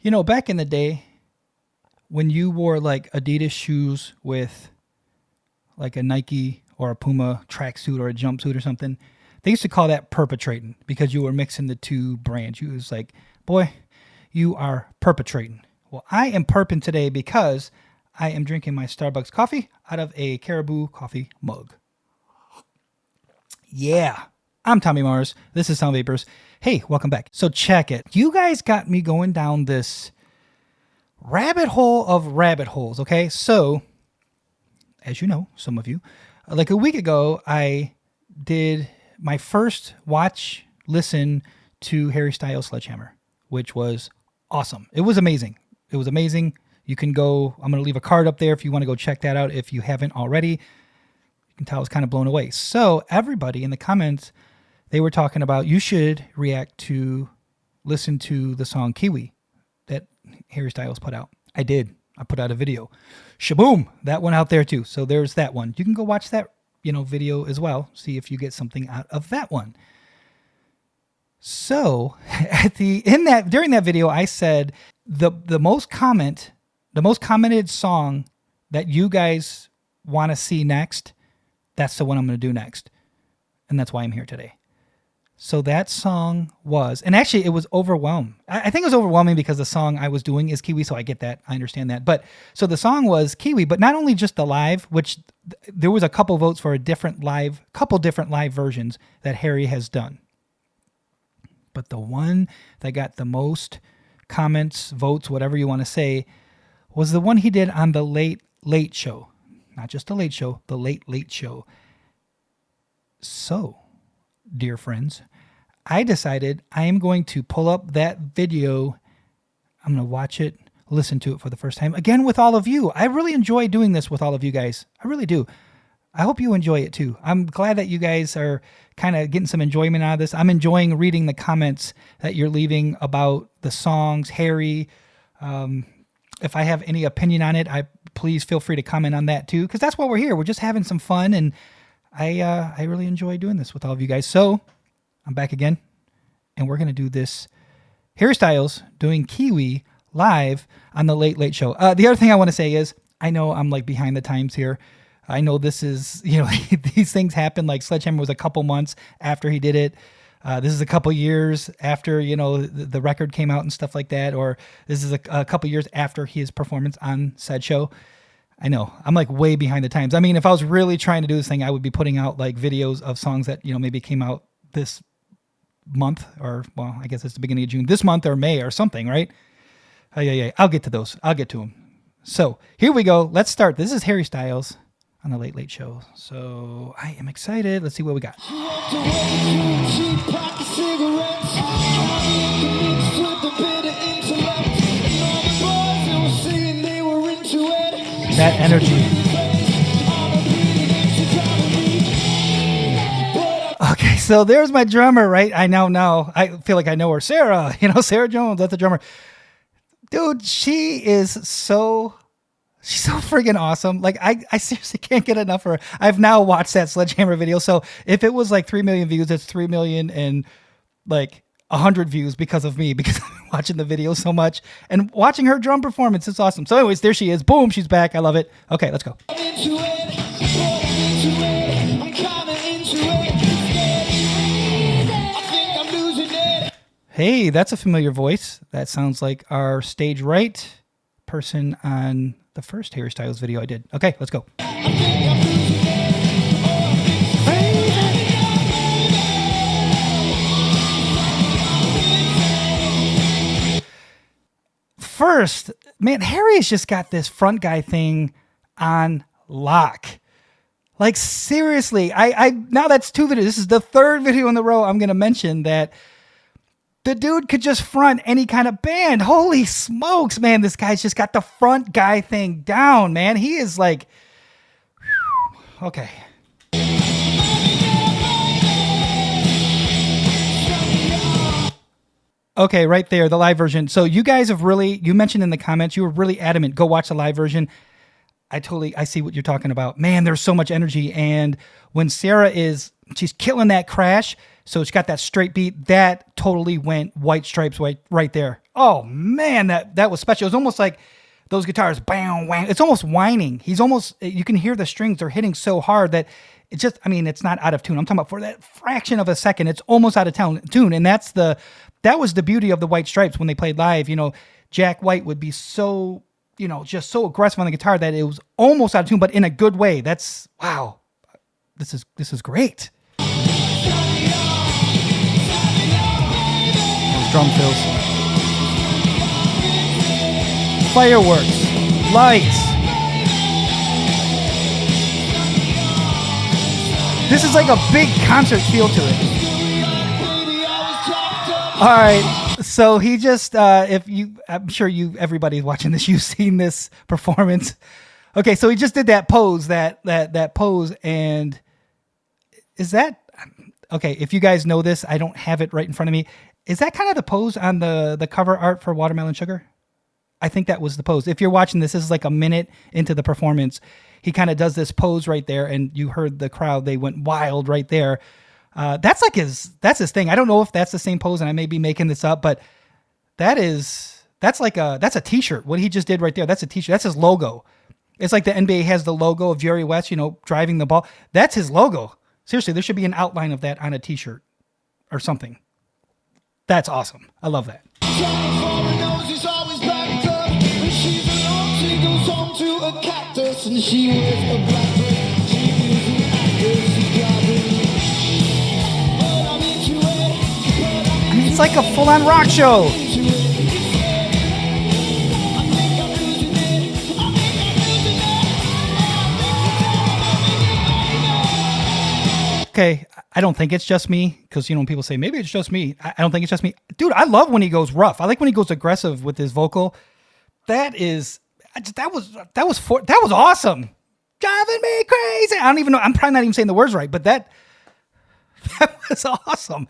You know, back in the day, when you wore like Adidas shoes with like a Nike or a Puma tracksuit or a jumpsuit or something, they used to call that perpetrating because you were mixing the two brands. You was like, boy, you are perpetrating. Well, I am perping today because I am drinking my Starbucks coffee out of a Caribou coffee mug. Yeah, I'm Tommy Mars. This is Sound Vapors. Hey, welcome back. So check it. You guys got me going down this rabbit hole of rabbit holes, okay? So, as you know, some of you, like a week ago, I did my first listen to Harry Styles' Sledgehammer, which was awesome. It was amazing. It was amazing. You can go, I'm going to leave a card up there if you want to go check that out if you haven't already. You can tell I was kind of blown away. So everybody in the comments, they were talking about you should listen to the song Kiwi that Harry Styles put out. I did. I put out a video. Shaboom! That one out there too. So there's that one. You can go watch that, video as well. See if you get something out of that one. So during that video, I said the most commented song that you guys want to see next, that's the one I'm going to do next. And that's why I'm here today. So that song was, and actually it was overwhelming. I think it was overwhelming because the song I was doing is Kiwi, so I get that. I understand that. But so the song was Kiwi, but not only just the live, which there was a couple votes for couple different live versions that Harry has done. But the one that got the most comments, votes, whatever you want to say, was the one he did on the Late Late Show. Not just the Late Show, the Late Late Show. So, dear friends, I decided I am going to pull up that video. I'm going to watch it, listen to it for the first time, again with all of you. I really enjoy doing this with all of you guys. I really do. I hope you enjoy it too. I'm glad that you guys are kind of getting some enjoyment out of this. I'm enjoying reading the comments that you're leaving about the songs, Harry. If I have any opinion on it, please feel free to comment on that too, because that's why we're here. We're just having some fun, and I really enjoy doing this with all of you guys. So I'm back again, and we're going to do this Harry Styles doing Kiwi live on the Late Late Show. The other thing I want to say is, I know I'm like behind the times here. I know this is, these things happen. Like Sledgehammer was a couple months after he did it. This is a couple years after, the record came out and stuff like that. Or this is a couple years after his performance on said show. I know I'm like way behind the times. I mean, if I was really trying to do this thing, I would be putting out like videos of songs that, maybe came out this month, or, well, I guess it's the beginning of June, this month or May or something, right? Yeah. I'll get to those. I'll get to them. So here we go. Let's start. This is Harry Styles on the Late Late Show. So I am excited. Let's see what we got. That energy. Okay, so there's my drummer, right? I now I feel like I know her. Sarah, Sarah Jones, that's the drummer. Dude, she's so friggin' awesome. Like, I seriously can't get enough of her. I've now watched that Sledgehammer video. So if it was like 3 million views, it's 3 million and like 100 views because of me, because I'm watching the video so much and watching her drum performance. It's awesome. So anyways, there she is. Boom, she's back. I love it. Okay, let's go. Hey, that's a familiar voice. That sounds like our stage right person on the first Harry Styles video I did. Okay, let's go. First, man, Harry's just got this front guy thing on lock. Like, seriously, I now that's 2 videos. This is the 3rd video in a row I'm going to mention that the dude could just front any kind of band. Holy smokes, man. This guy's just got the front guy thing down, man. He is like, whew, okay. Okay, right there, the live version. So you guys have you mentioned in the comments, you were really adamant. Go watch the live version. I see what you're talking about. Man, there's so much energy. And when Sarah she's killing that crash. So she got that straight beat. That totally went White Stripes right there. Oh man, that was special. It was almost like those guitars, bam, wham. It's almost whining. You can hear the strings are hitting so hard that it just, I mean, it's not out of tune. I'm talking about for that fraction of a second, it's almost out of tune. And that was the beauty of the White Stripes when they played live. You know, Jack White would be so, you know, just so aggressive on the guitar that it was almost out of tune, but in a good way. That's, wow. This is great. Those drum fills. Fireworks. Lights. This is like a big concert feel to it. All right. So he just, I'm sure everybody's watching this, you've seen this performance. Okay. So he just did that pose, that pose. And is that, okay, if you guys know this, I don't have it right in front of me. Is that kind of the pose on the cover art for Watermelon Sugar? I think that was the pose. If you're watching this is like a minute into the performance. He kind of does this pose right there, and you heard the crowd, they went wild right there. That's his thing. I don't know if that's the same pose, and I may be making this up, but that's a t-shirt. What he just did right there, that's a t-shirt. That's his logo. It's like the NBA has the logo of Jerry West, you know, driving the ball. That's his logo. Seriously, there should be an outline of that on a t-shirt or something. That's awesome. I love that. I mean, it's like a full-on rock show. Okay, I don't think it's just me, because, you know, when people say, maybe it's just me. I don't think it's just me. Dude, I love when he goes rough. I like when he goes aggressive with his vocal. That was awesome. Driving me crazy. I don't even know. I'm probably not even saying the words right, but that was awesome.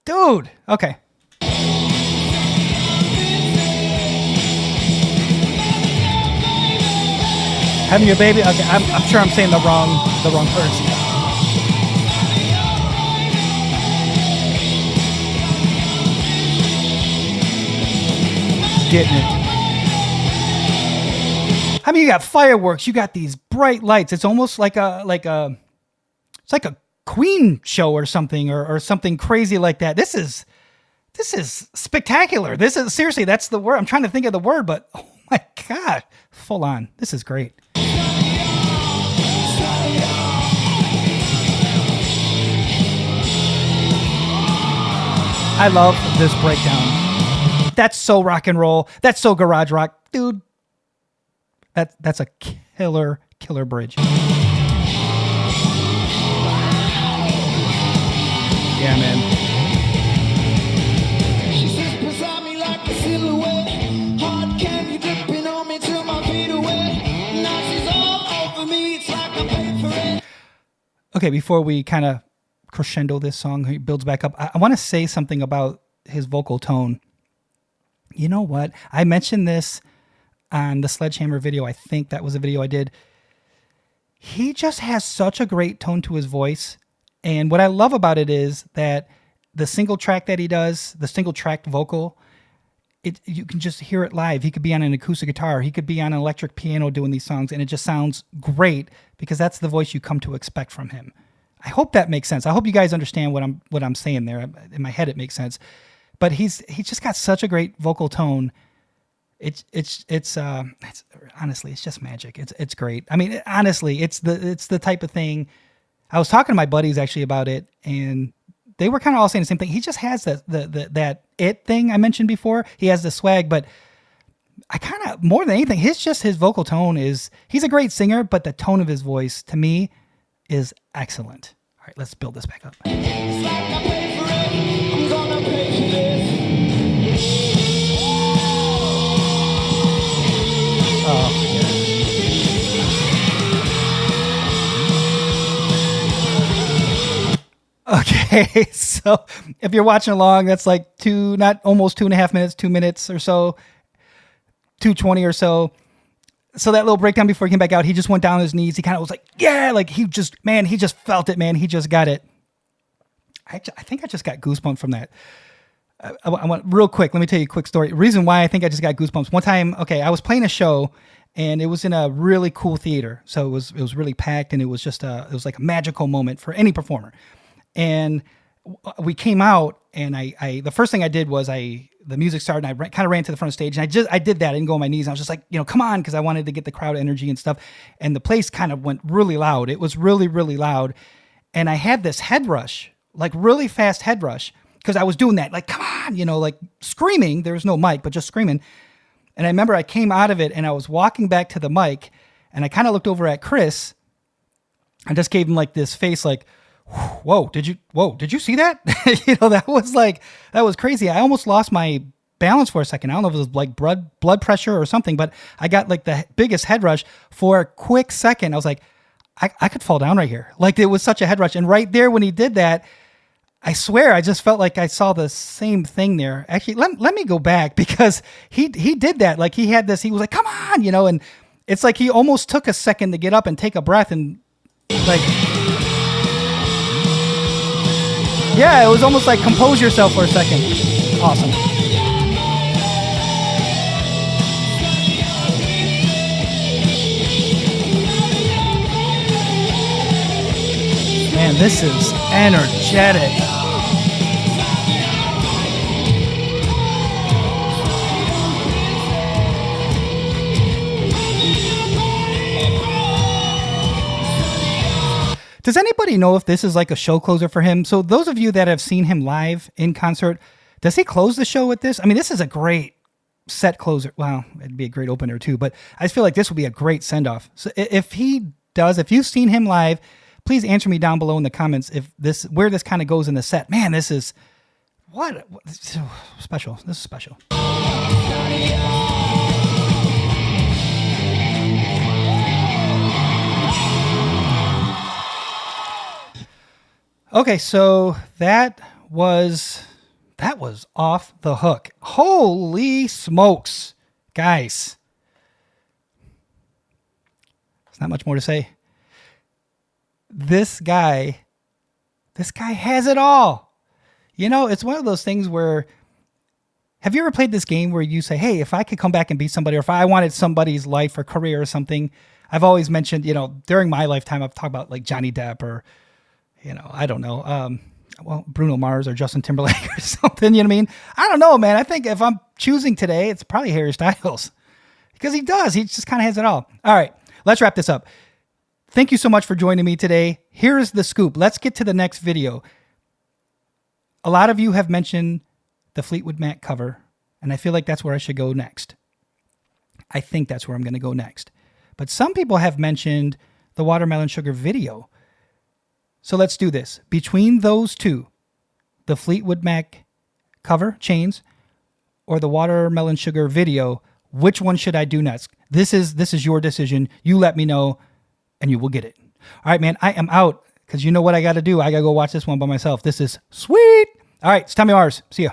Dude, okay. Having your baby? Okay, I'm sure I'm saying the wrong words. Getting it. I mean, you got fireworks, you got these bright lights. It's almost like a Queen show or something, or something crazy like that. This is spectacular. This is, seriously, that's the word. I'm trying to think of the word, but oh my God, full on. This is great. I love this breakdown. That's so rock and roll. That's so garage rock. Dude, that's a killer bridge. Yeah, man. She sits beside me like a silhouette. Hard candy dripping on me till my feet away. Now she's all over me. It's like I paid for it. Okay, before we kind of crescendo this song, he builds back up, I want to say something about his vocal tone. You know what? I mentioned this on the Sledgehammer video. I think that was a video I did. He just has such a great tone to his voice. And what I love about it is that the single track that he does, the single tracked vocal, you can just hear it live. He could be on an acoustic guitar. He could be on an electric piano doing these songs. And it just sounds great because that's the voice you come to expect from him. I hope that makes sense. I hope you guys understand what I'm saying there. In my head, it makes sense. But he's just got such a great vocal tone. It's honestly, it's just magic. It's great. I mean, honestly, it's the type of thing. I was talking to my buddies actually about it, and they were kind of all saying the same thing. He just has that it thing I mentioned before. He has the swag, but I kind of, more than anything, his vocal tone is, he's a great singer, but the tone of his voice to me is excellent. All right, let's build this back up. It's like I pay for it. I'm gonna pay for this. Oh. Okay, so if you're watching along, that's like almost 2.5 minutes, 2 minutes or so, 2:20 or so. So that little breakdown before he came back out, he just went down on his knees. He kind of was like, yeah, like he just felt it, man. He just got it. I think I just got goosebumps from that. I want real quick. Let me tell you a quick story. Reason why I think I just got goosebumps. One time, okay, I was playing a show, and it was in a really cool theater. So it was really packed, and it was just it was like a magical moment for any performer. And we came out, and I the first thing I did was the music started, and I kind of ran to the front of the stage, and I did that. I didn't go on my knees. I was just like, come on, because I wanted to get the crowd energy and stuff. And the place kind of went really loud. It was really, really loud. And I had this head rush, like really fast head rush, because I was doing that, like, come on, like screaming. There was no mic, but just screaming. And I remember I came out of it, and I was walking back to the mic, and I kind of looked over at Chris and just gave him like this face, like, whoa, did you see that? That was crazy. I almost lost my balance for a second. I don't know if it was like blood pressure or something, but I got like the biggest head rush for a quick second. I was like, I could fall down right here. Like, it was such a head rush. And right there when he did that, I swear, I just felt like I saw the same thing there. Actually, let me go back, because he did that. Like, he had this, he was like, come on, and it's like he almost took a second to get up and take a breath, and like, yeah, it was almost like compose yourself for a second. Awesome. Man, this is energetic. Does anybody know if this is like a show closer for him? So those of you that have seen him live in concert, does he close the show with this? I mean, this is a great set closer. Well, it'd be a great opener too, but I just feel like this would be a great send-off. So if you've seen him live, please answer me down below in the comments where this kind of goes in the set. Man, this is special. This is special. Okay, so that was off the hook. Holy smokes, guys. There's not much more to say. This guy has it all. It's one of those things where, have you ever played this game where you say, hey, if I could come back and beat somebody, or if I wanted somebody's life or career or something? I've always mentioned, during my lifetime, I've talked about like Johnny Depp or, I don't know, Bruno Mars or Justin Timberlake or something, you know what I mean? I don't know, man. I think if I'm choosing today, it's probably Harry Styles, because he just kind of has it all. All right, let's wrap this up. Thank you so much for joining me today. Here's the scoop. Let's get to the next video. A lot of you have mentioned the Fleetwood Mac cover, and I feel like that's where I should go next. I think that's where I'm going to go next. But some people have mentioned the Watermelon Sugar video. So let's do this. Between those two, the Fleetwood Mac cover, Chains, or the Watermelon Sugar video, which one should I do next? This is your decision. You let me know, and you will get it. All right, man, I am out, because you know what I got to do. I got to go watch this one by myself. This is sweet. All right, it's Tommy Mars. See ya.